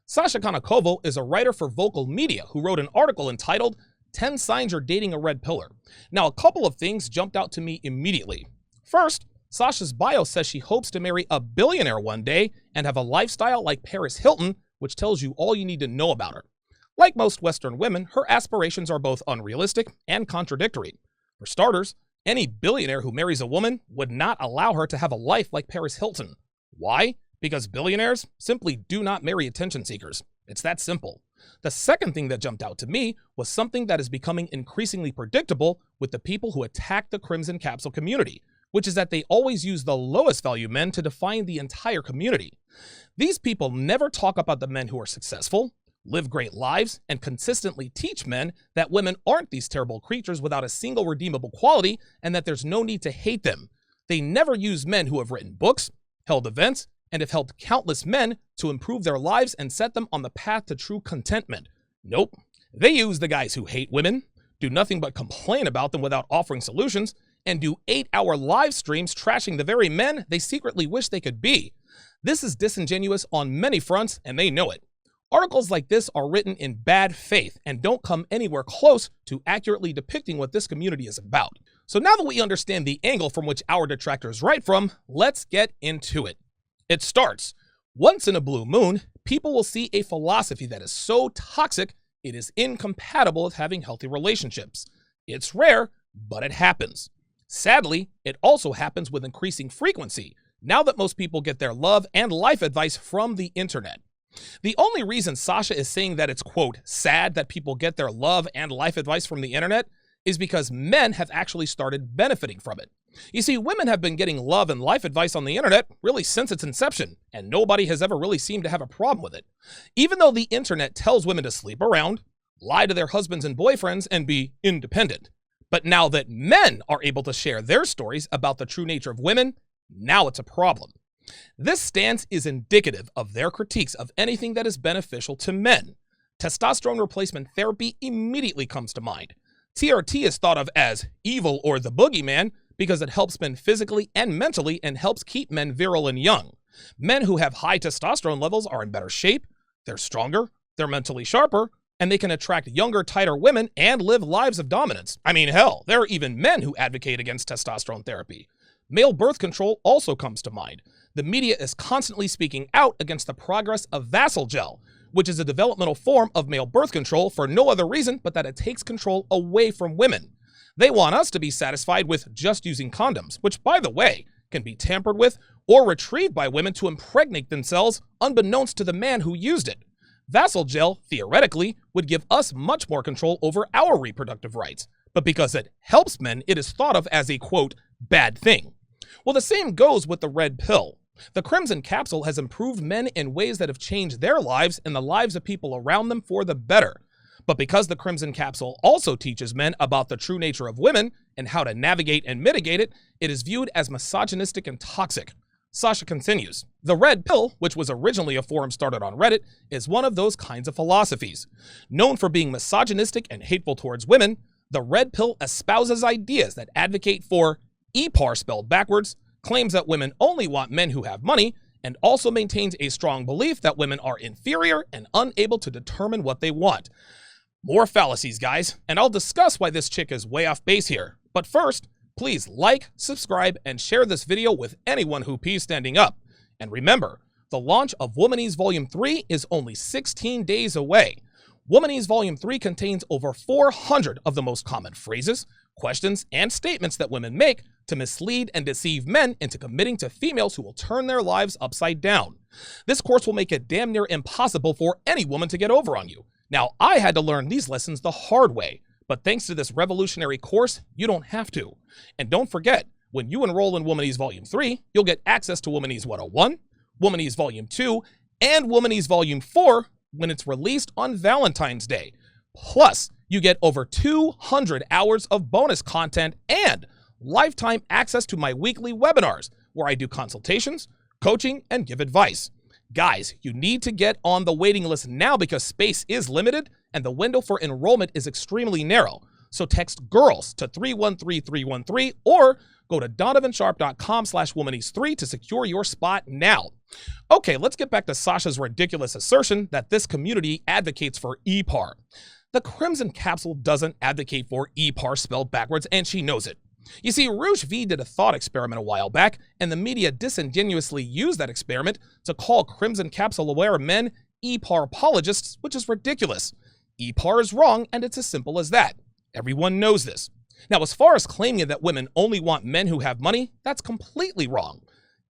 Sasha Konakovo is a writer for Vocal Media who wrote an article entitled 10 Signs You're Dating a Red Pillar. Now, a couple of things jumped out to me immediately. First, Sasha's bio says she hopes to marry a billionaire one day and have a lifestyle like Paris Hilton, which tells you all you need to know about her. Like most Western women, her aspirations are both unrealistic and contradictory. For starters, any billionaire who marries a woman would not allow her to have a life like Paris Hilton. Why? Because billionaires simply do not marry attention seekers. It's that simple. The second thing that jumped out to me was something that is becoming increasingly predictable with the people who attack the Crimson Capsule community, which is that they always use the lowest value men to define the entire community. These people never talk about the men who are successful, live great lives, and consistently teach men that women aren't these terrible creatures without a single redeemable quality and that there's no need to hate them. They never use men who have written books, held events, and have helped countless men to improve their lives and set them on the path to true contentment. Nope. They use the guys who hate women, do nothing but complain about them without offering solutions, and do 8-hour live streams trashing the very men they secretly wish they could be. This is disingenuous on many fronts, and they know it. Articles like this are written in bad faith and don't come anywhere close to accurately depicting what this community is about. So now that we understand the angle from which our detractors write from, let's get into it. It starts, once in a blue moon, people will see a philosophy that is so toxic it is incompatible with having healthy relationships. It's rare, but it happens. Sadly, it also happens with increasing frequency, now that most people get their love and life advice from the internet. The only reason Sasha is saying that it's, quote, sad that people get their love and life advice from the internet is because men have actually started benefiting from it. You see, women have been getting love and life advice on the internet really since its inception, and nobody has ever really seemed to have a problem with it. Even though the internet tells women to sleep around, lie to their husbands and boyfriends, and be independent. But now that men are able to share their stories about the true nature of women, now it's a problem. This stance is indicative of their critiques of anything that is beneficial to men. Testosterone replacement therapy immediately comes to mind. TRT is thought of as evil or the boogeyman because it helps men physically and mentally and helps keep men virile and young. Men who have high testosterone levels are in better shape, they're stronger, they're mentally sharper, and they can attract younger, tighter women and live lives of dominance. I mean, hell, there are even men who advocate against testosterone therapy. Male birth control also comes to mind. The media is constantly speaking out against the progress of Vassal Gel, which is a developmental form of male birth control for no other reason but that it takes control away from women. They want us to be satisfied with just using condoms, which, by the way, can be tampered with or retrieved by women to impregnate themselves unbeknownst to the man who used it. Vassal Gel, theoretically, would give us much more control over our reproductive rights, but because it helps men, it is thought of as a, quote, bad thing. Well, the same goes with the red pill. The Crimson Capsule has improved men in ways that have changed their lives and the lives of people around them for the better. But because the Crimson Capsule also teaches men about the true nature of women and how to navigate and mitigate it, it is viewed as misogynistic and toxic. Sasha continues, the red pill, which was originally a forum started on Reddit, is one of those kinds of philosophies. Known for being misogynistic and hateful towards women, the red pill espouses ideas that advocate for EPAR spelled backwards, claims that women only want men who have money, and also maintains a strong belief that women are inferior and unable to determine what they want. More fallacies, guys, and I'll discuss why this chick is way off base here. But first, please like, subscribe, and share this video with anyone who pees standing up. And remember, the launch of Womanese Volume 3 is only 16 days away. Womanese Volume 3 contains over 400 of the most common phrases, questions, and statements that women make to mislead and deceive men into committing to females who will turn their lives upside down. This course will make it damn near impossible for any woman to get over on you. Now, I had to learn these lessons the hard way, but thanks to this revolutionary course, you don't have to. And don't forget, when you enroll in Womanese Volume 3, you'll get access to Womanese 101, Womanese Volume 2, and Womanese Volume 4 when it's released on Valentine's Day. Plus, you get over 200 hours of bonus content and lifetime access to my weekly webinars, where I do consultations, coaching, and give advice. Guys, you need to get on the waiting list now because space is limited and the window for enrollment is extremely narrow. So text GIRLS to 313313 or Go to donovansharp.com/womaneats3 to secure your spot now. Okay, let's get back to Sasha's ridiculous assertion that this community advocates for EPAR. The Crimson Capsule doesn't advocate for EPAR spelled backwards, and she knows it. You see, Rouge V did a thought experiment a while back, and the media disingenuously used that experiment to call Crimson Capsule-aware men EPAR apologists, which is ridiculous. EPAR is wrong, and it's as simple as that. Everyone knows this. Now, as far as claiming that women only want men who have money, that's completely wrong.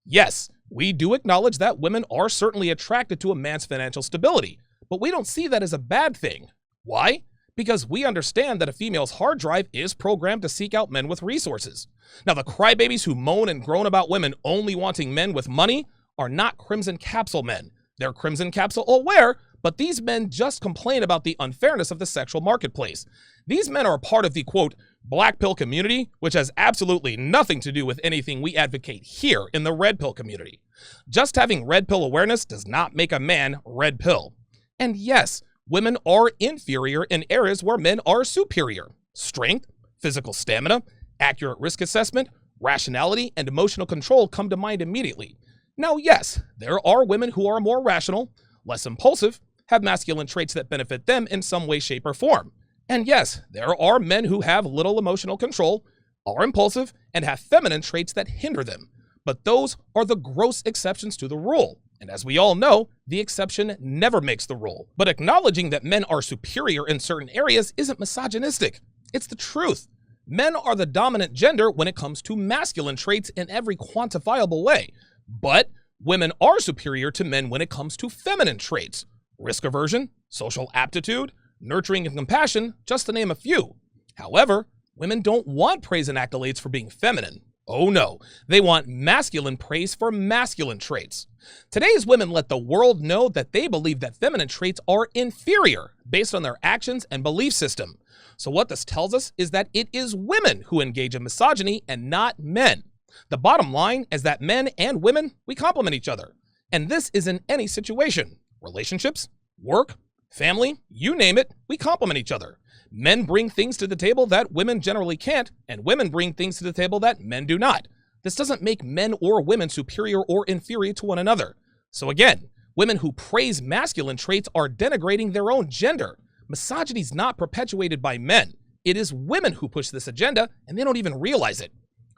Yes, we do acknowledge that women are certainly attracted to a man's financial stability, but we don't see that as a bad thing. Why? Because we understand that a female's hard drive is programmed to seek out men with resources. Now, the crybabies who moan and groan about women only wanting men with money are not Crimson Capsule men. They're Crimson Capsule aware, but these men just complain about the unfairness of the sexual marketplace. These men are a part of the, quote, black pill community, which has absolutely nothing to do with anything we advocate here in the red pill community. Just having red pill awareness does not make a man red pill. And yes, women are inferior in areas where men are superior. Strength, physical stamina, accurate risk assessment, rationality, and emotional control come to mind immediately. Now, yes, there are women who are more rational, less impulsive, have masculine traits that benefit them in some way, shape, or form. And yes, there are men who have little emotional control, are impulsive, and have feminine traits that hinder them. But those are the gross exceptions to the rule. And as we all know, the exception never makes the rule. But acknowledging that men are superior in certain areas isn't misogynistic. It's the truth. Men are the dominant gender when it comes to masculine traits in every quantifiable way. But women are superior to men when it comes to feminine traits. Risk aversion, social aptitude, nurturing and compassion, just to name a few. However, women don't want praise and accolades for being feminine. Oh no, they want masculine praise for masculine traits. Today's women let the world know that they believe that feminine traits are inferior based on their actions and belief system. So what this tells us is that it is women who engage in misogyny and not men. The bottom line is that men and women, we complement each other. And this is in any situation. Relationships, work, family, you name it, we complement each other. Men bring things to the table that women generally can't, and women bring things to the table that men do not. This doesn't make men or women superior or inferior to one another. So again, women who praise masculine traits are denigrating their own gender. Misogyny is not perpetuated by men. It is women who push this agenda, and they don't even realize it.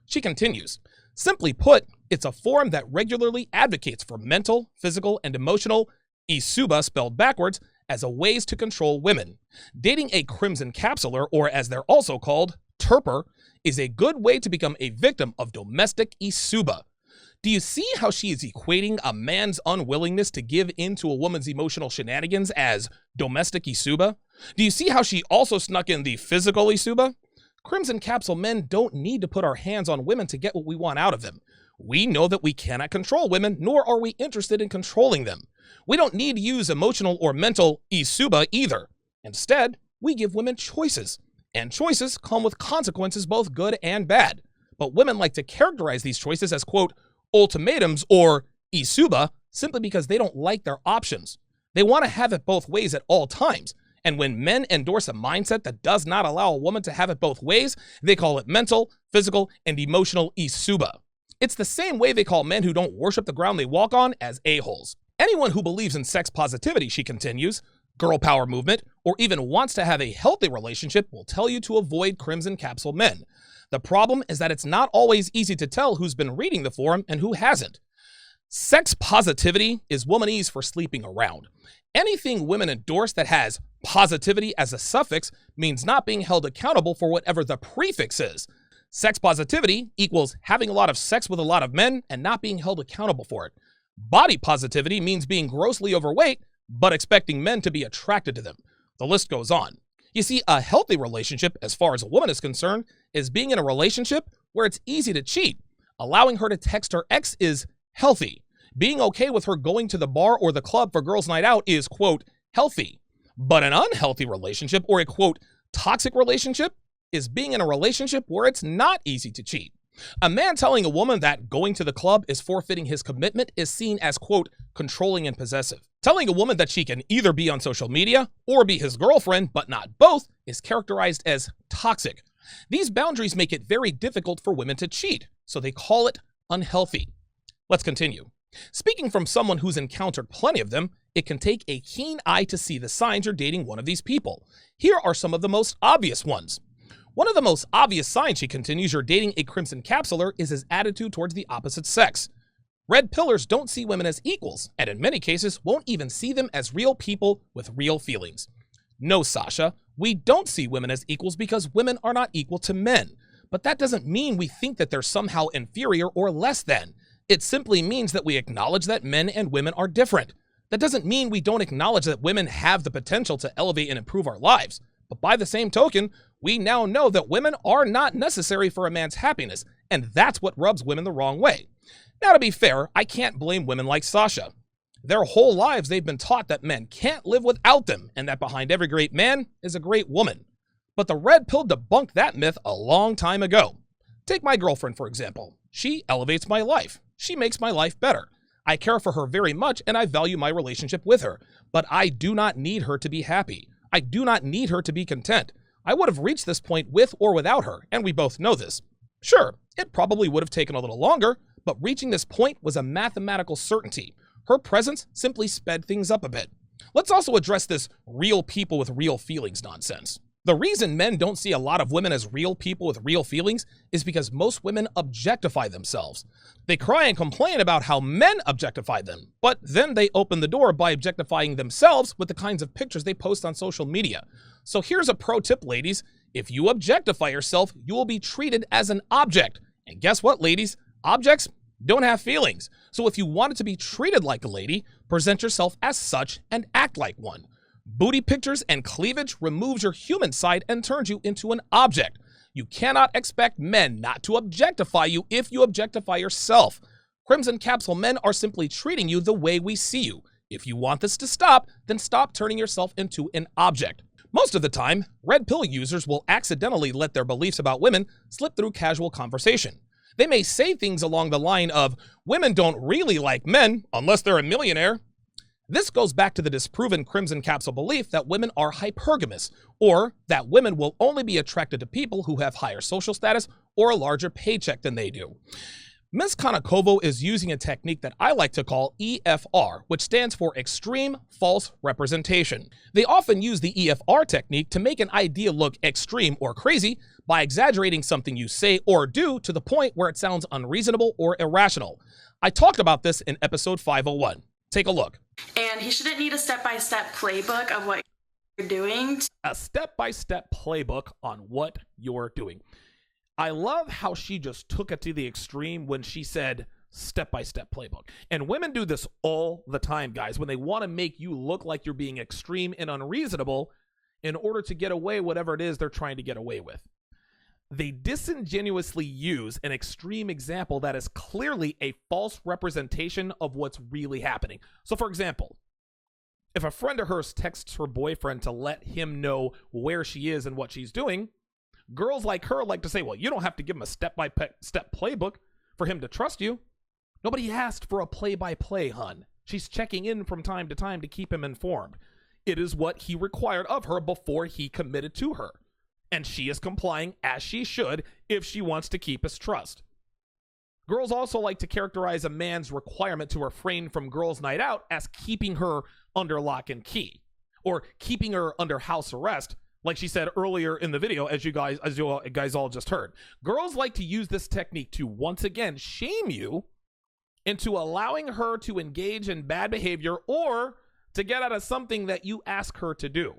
She continues, simply put, it's a forum that regularly advocates for mental, physical, and emotional isuba spelled backwards as a ways to control women. Dating a Crimson Capsuler, or as they're also called, Terper, is a good way to become a victim of domestic isuba. Do you see how she is equating a man's unwillingness to give in to a woman's emotional shenanigans as domestic isuba? Do you see how she also snuck in the physical isuba? Crimson Capsule men don't need to put our hands on women to get what we want out of them. We know that we cannot control women, nor are we interested in controlling them. We don't need to use emotional or mental isuba either. Instead, we give women choices, and choices come with consequences both good and bad. But women like to characterize these choices as, quote, ultimatums or isuba simply because they don't like their options. They want to have it both ways at all times. And when men endorse a mindset that does not allow a woman to have it both ways, they call it mental, physical, and emotional isuba. It's the same way they call men who don't worship the ground they walk on as a-holes. Anyone who believes in sex positivity, she continues, girl power movement, or even wants to have a healthy relationship will tell you to avoid Crimson Capsule men. The problem is that it's not always easy to tell who's been reading the forum and who hasn't. Sex positivity is womanese for sleeping around. Anything women endorse that has positivity as a suffix means not being held accountable for whatever the prefix is. Sex positivity equals having a lot of sex with a lot of men and not being held accountable for it. Body positivity means being grossly overweight, but expecting men to be attracted to them. The list goes on. You see, a healthy relationship, as far as a woman is concerned, is being in a relationship where it's easy to cheat. Allowing her to text her ex is healthy. Being okay with her going to the bar or the club for girls' night out is, quote, healthy. But an unhealthy relationship or a, quote, toxic relationship is being in a relationship where it's not easy to cheat. A man telling a woman that going to the club is forfeiting his commitment is seen as, quote, controlling and possessive. Telling a woman that she can either be on social media or be his girlfriend, but not both, is characterized as toxic. These boundaries make it very difficult for women to cheat, so they call it unhealthy. Let's continue. Speaking from someone who's encountered plenty of them, it can take a keen eye to see the signs you're dating one of these people. Here are some of the most obvious ones. One of the most obvious signs, she continues, you're dating a Crimson Capsuler is his attitude towards the opposite sex. Red pillars don't see women as equals, and in many cases won't even see them as real people with real feelings. No, Sasha, we don't see women as equals because women are not equal to men. But that doesn't mean we think that they're somehow inferior or less than. It simply means that we acknowledge that men and women are different. That doesn't mean we don't acknowledge that women have the potential to elevate and improve our lives. But by the same token, we now know that women are not necessary for a man's happiness, and that's what rubs women the wrong way. Now, to be fair, I can't blame women like Sasha. Their whole lives they've been taught that men can't live without them, and that behind every great man is a great woman. But the red pill debunked that myth a long time ago. Take my girlfriend, for example. She elevates my life. She makes my life better. I care for her very much, and I value my relationship with her. But I do not need her to be happy. I do not need her to be content. I would have reached this point with or without her, and we both know this. Sure, it probably would have taken a little longer, but reaching this point was a mathematical certainty. Her presence simply sped things up a bit. Let's also address this real people with real feelings nonsense. The reason men don't see a lot of women as real people with real feelings is because most women objectify themselves. They cry and complain about how men objectify them, but then they open the door by objectifying themselves with the kinds of pictures they post on social media. So here's a pro tip, ladies. If you objectify yourself, you will be treated as an object. And guess what, ladies? Objects don't have feelings. So if you wanted to be treated like a lady, present yourself as such and act like one. Booty pictures and cleavage removes your human side and turns you into an object. You cannot expect men not to objectify you if you objectify yourself. Crimson Capsule men are simply treating you the way we see you. If you want this to stop, then stop turning yourself into an object. Most of the time, red pill users will accidentally let their beliefs about women slip through casual conversation. They may say things along the line of, women don't really like men unless they're a millionaire. This goes back to the disproven Crimson Capsule belief that women are hypergamous, or that women will only be attracted to people who have higher social status or a larger paycheck than they do. Ms. Konakovo is using a technique that I like to call EFR, which stands for Extreme False Representation. They often use the EFR technique to make an idea look extreme or crazy by exaggerating something you say or do to the point where it sounds unreasonable or irrational. I talked about this in episode 501. Take a look. And he shouldn't need a step-by-step playbook of what you're doing. A step-by-step playbook on what you're doing. I love how she just took it to the extreme when she said step-by-step playbook. And women do this all the time, guys, when they want to make you look like you're being extreme and unreasonable in order to get away whatever it is they're trying to get away with. They disingenuously use an extreme example that is clearly a false representation of what's really happening. So, for example, if a friend of hers texts her boyfriend to let him know where she is and what she's doing, girls like her like to say, well, you don't have to give him a step-by-step playbook for him to trust you. Nobody asked for a play-by-play, hun. She's checking in from time to time to keep him informed. It is what he required of her before he committed to her. And she is complying as she should if she wants to keep his trust. Girls also like to characterize a man's requirement to refrain from girls' night out as keeping her under lock and key, or keeping her under house arrest, like she said earlier in the video, as you guys all just heard. Girls like to use this technique to once again shame you into allowing her to engage in bad behavior or to get out of something that you ask her to do.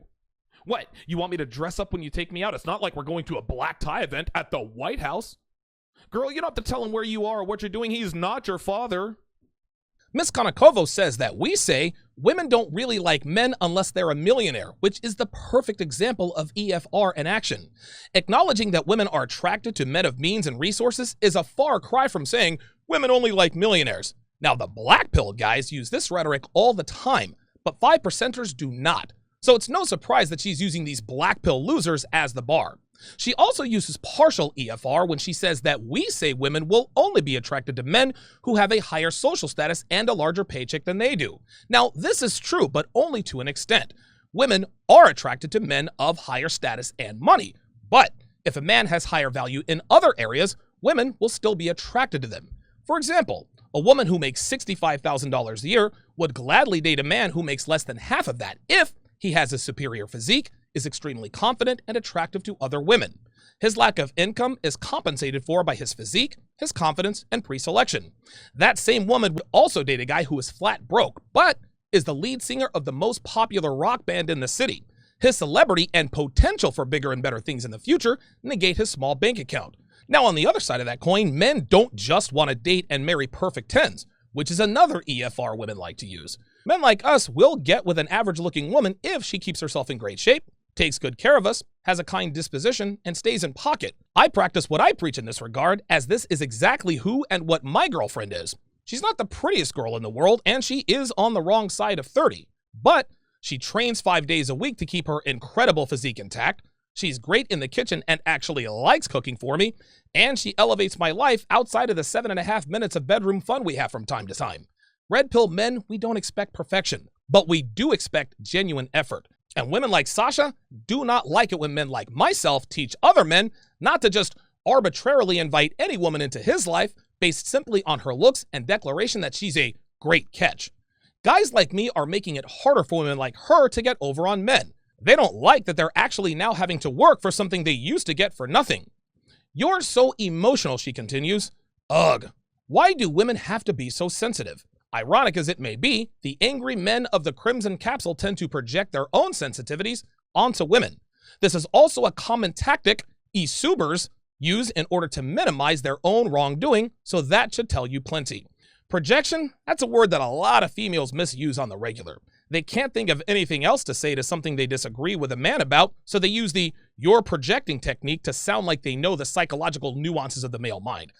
What, you want me to dress up when you take me out? It's not like we're going to a black tie event at the White House. Girl, you don't have to tell him where you are or what you're doing. He's not your father. Ms. Konakovo says that we say women don't really like men unless they're a millionaire, which is the perfect example of EFR in action. Acknowledging that women are attracted to men of means and resources is a far cry from saying women only like millionaires. Now, the black pill guys use this rhetoric all the time, but 5%ers do not. So it's no surprise that she's using these black pill losers as the bar. She also uses partial EFR when she says that we say women will only be attracted to men who have a higher social status and a larger paycheck than they do. Now, this is true, but only to an extent. Women are attracted to men of higher status and money, but if a man has higher value in other areas, women will still be attracted to them. For example, a woman who makes $65,000 a year would gladly date a man who makes less than half of that if he has a superior physique, is extremely confident and attractive to other women. His lack of income is compensated for by his physique, his confidence, and pre-selection. That same woman would also date a guy who is flat broke, but is the lead singer of the most popular rock band in the city. His celebrity and potential for bigger and better things in the future negate his small bank account. Now, on the other side of that coin, men don't just want to date and marry perfect 10s, which is another EFR women like to use. Men like us will get with an average-looking woman if she keeps herself in great shape, takes good care of us, has a kind disposition, and stays in pocket. I practice what I preach in this regard, as this is exactly who and what my girlfriend is. She's not the prettiest girl in the world, and she is on the wrong side of 30, but she trains 5 days a week to keep her incredible physique intact. She's great in the kitchen and actually likes cooking for me, and she elevates my life outside of the 7.5 minutes of bedroom fun we have from time to time. Red pill men, we don't expect perfection, but we do expect genuine effort. And women like Sasha do not like it when men like myself teach other men not to just arbitrarily invite any woman into his life based simply on her looks and declaration that she's a great catch. Guys like me are making it harder for women like her to get over on men. They don't like that they're actually now having to work for something they used to get for nothing. You're so emotional, she continues. Ugh, why do women have to be so sensitive? Ironic as it may be, the angry men of the Crimson Capsule tend to project their own sensitivities onto women. This is also a common tactic e-subers use in order to minimize their own wrongdoing, so that should tell you plenty. Projection, that's a word that a lot of females misuse on the regular. They can't think of anything else to say to something they disagree with a man about, so they use the "you're projecting" technique to sound like they know the psychological nuances of the male mind.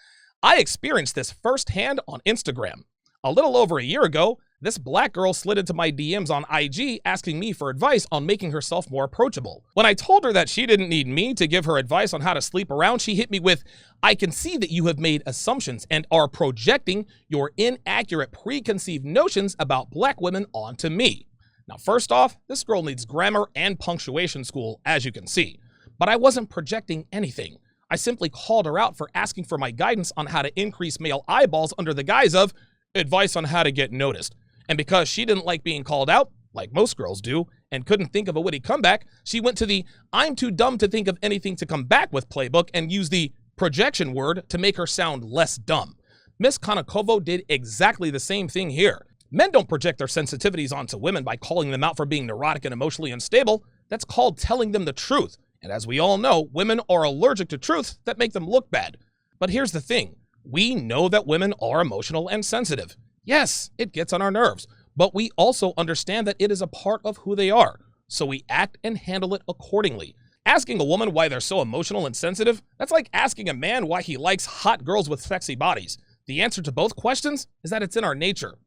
I experienced this firsthand on Instagram. A little over a year ago, this black girl slid into my DMs on IG asking me for advice on making herself more approachable. When I told her that she didn't need me to give her advice on how to sleep around, she hit me with, "I can see that you have made assumptions and are projecting your inaccurate preconceived notions about black women onto me." Now, first off, this girl needs grammar and punctuation school, as you can see. But I wasn't projecting anything. I simply called her out for asking for my guidance on how to increase male eyeballs under the guise of advice on how to get noticed. And because she didn't like being called out, like most girls do, and couldn't think of a witty comeback, she went to the "I'm too dumb to think of anything to come back with" playbook and used the projection word to make her sound less dumb. Miss Konakovo did exactly the same thing here. Men don't project their sensitivities onto women by calling them out for being neurotic and emotionally unstable. That's called telling them the truth. And as we all know, women are allergic to truths that make them look bad. But here's the thing. We know that women are emotional and sensitive. Yes, it gets on our nerves, but we also understand that it is a part of who they are, so we act and handle it accordingly. Asking a woman why they're so emotional and sensitive, that's like asking a man why he likes hot girls with sexy bodies. The answer to both questions is that it's in our nature.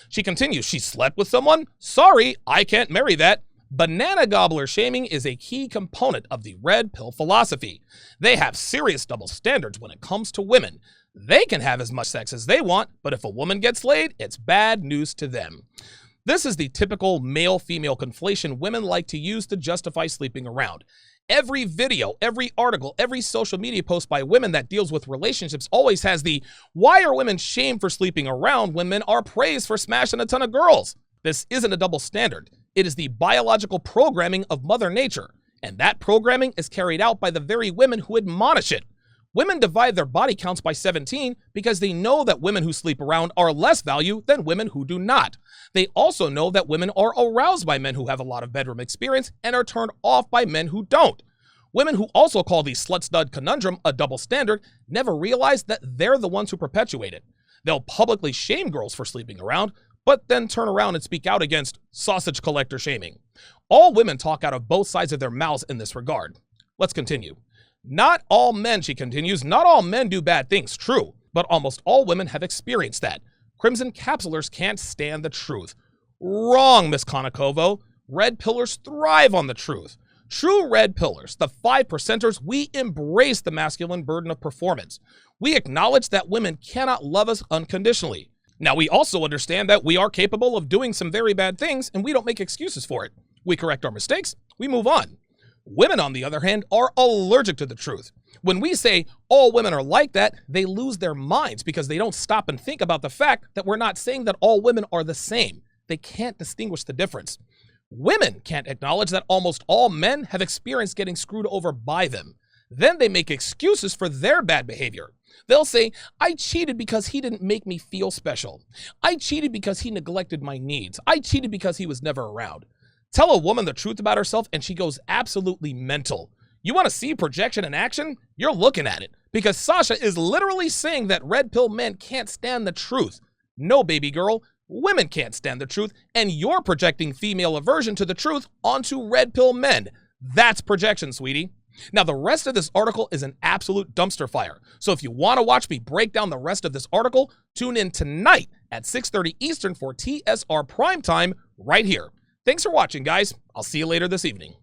She continues, she slept with someone? Sorry, I can't marry that. Banana gobbler shaming is a key component of the red pill philosophy. They have serious double standards when it comes to women. They can have as much sex as they want, but if a woman gets laid, it's bad news to them. This is the typical male-female conflation women like to use to justify sleeping around. Every video, every article, every social media post by women that deals with relationships always has the "why are women shamed for sleeping around when men are praised for smashing a ton of girls?" This isn't a double standard. It is the biological programming of Mother Nature, and that programming is carried out by the very women who admonish it. Women divide their body counts by 17 because they know that women who sleep around are less value than women who do not. They also know that women are aroused by men who have a lot of bedroom experience and are turned off by men who don't. Women who also call the slut-stud conundrum a double standard never realize that they're the ones who perpetuate it. They'll publicly shame girls for sleeping around, but then turn around and speak out against sausage collector shaming. All women talk out of both sides of their mouths in this regard. Let's continue. Not all men, she continues, not all men do bad things, true, but almost all women have experienced that. Crimson Capsulers can't stand the truth. Wrong, Miss Konakovo. Red pillars thrive on the truth. True red pillars, the 5%ers, we embrace the masculine burden of performance. We acknowledge that women cannot love us unconditionally. Now, we also understand that we are capable of doing some very bad things, and we don't make excuses for it. We correct our mistakes, we move on. Women, on the other hand, are allergic to the truth. When we say all women are like that, they lose their minds because they don't stop and think about the fact that we're not saying that all women are the same. They can't distinguish the difference. Women can't acknowledge that almost all men have experienced getting screwed over by them. Then they make excuses for their bad behavior. They'll say, I cheated because he didn't make me feel special. I cheated because he neglected my needs. I cheated because he was never around. Tell a woman the truth about herself and she goes absolutely mental. You want to see projection in action? You're looking at it. Because Sasha is literally saying that red pill men can't stand the truth. No, baby girl, women can't stand the truth, and you're projecting female aversion to the truth onto red pill men. That's projection, sweetie. Now, the rest of this article is an absolute dumpster fire. So if you want to watch me break down the rest of this article, tune in tonight at 6:30 Eastern for TSR Primetime right here. Thanks for watching, guys. I'll see you later this evening.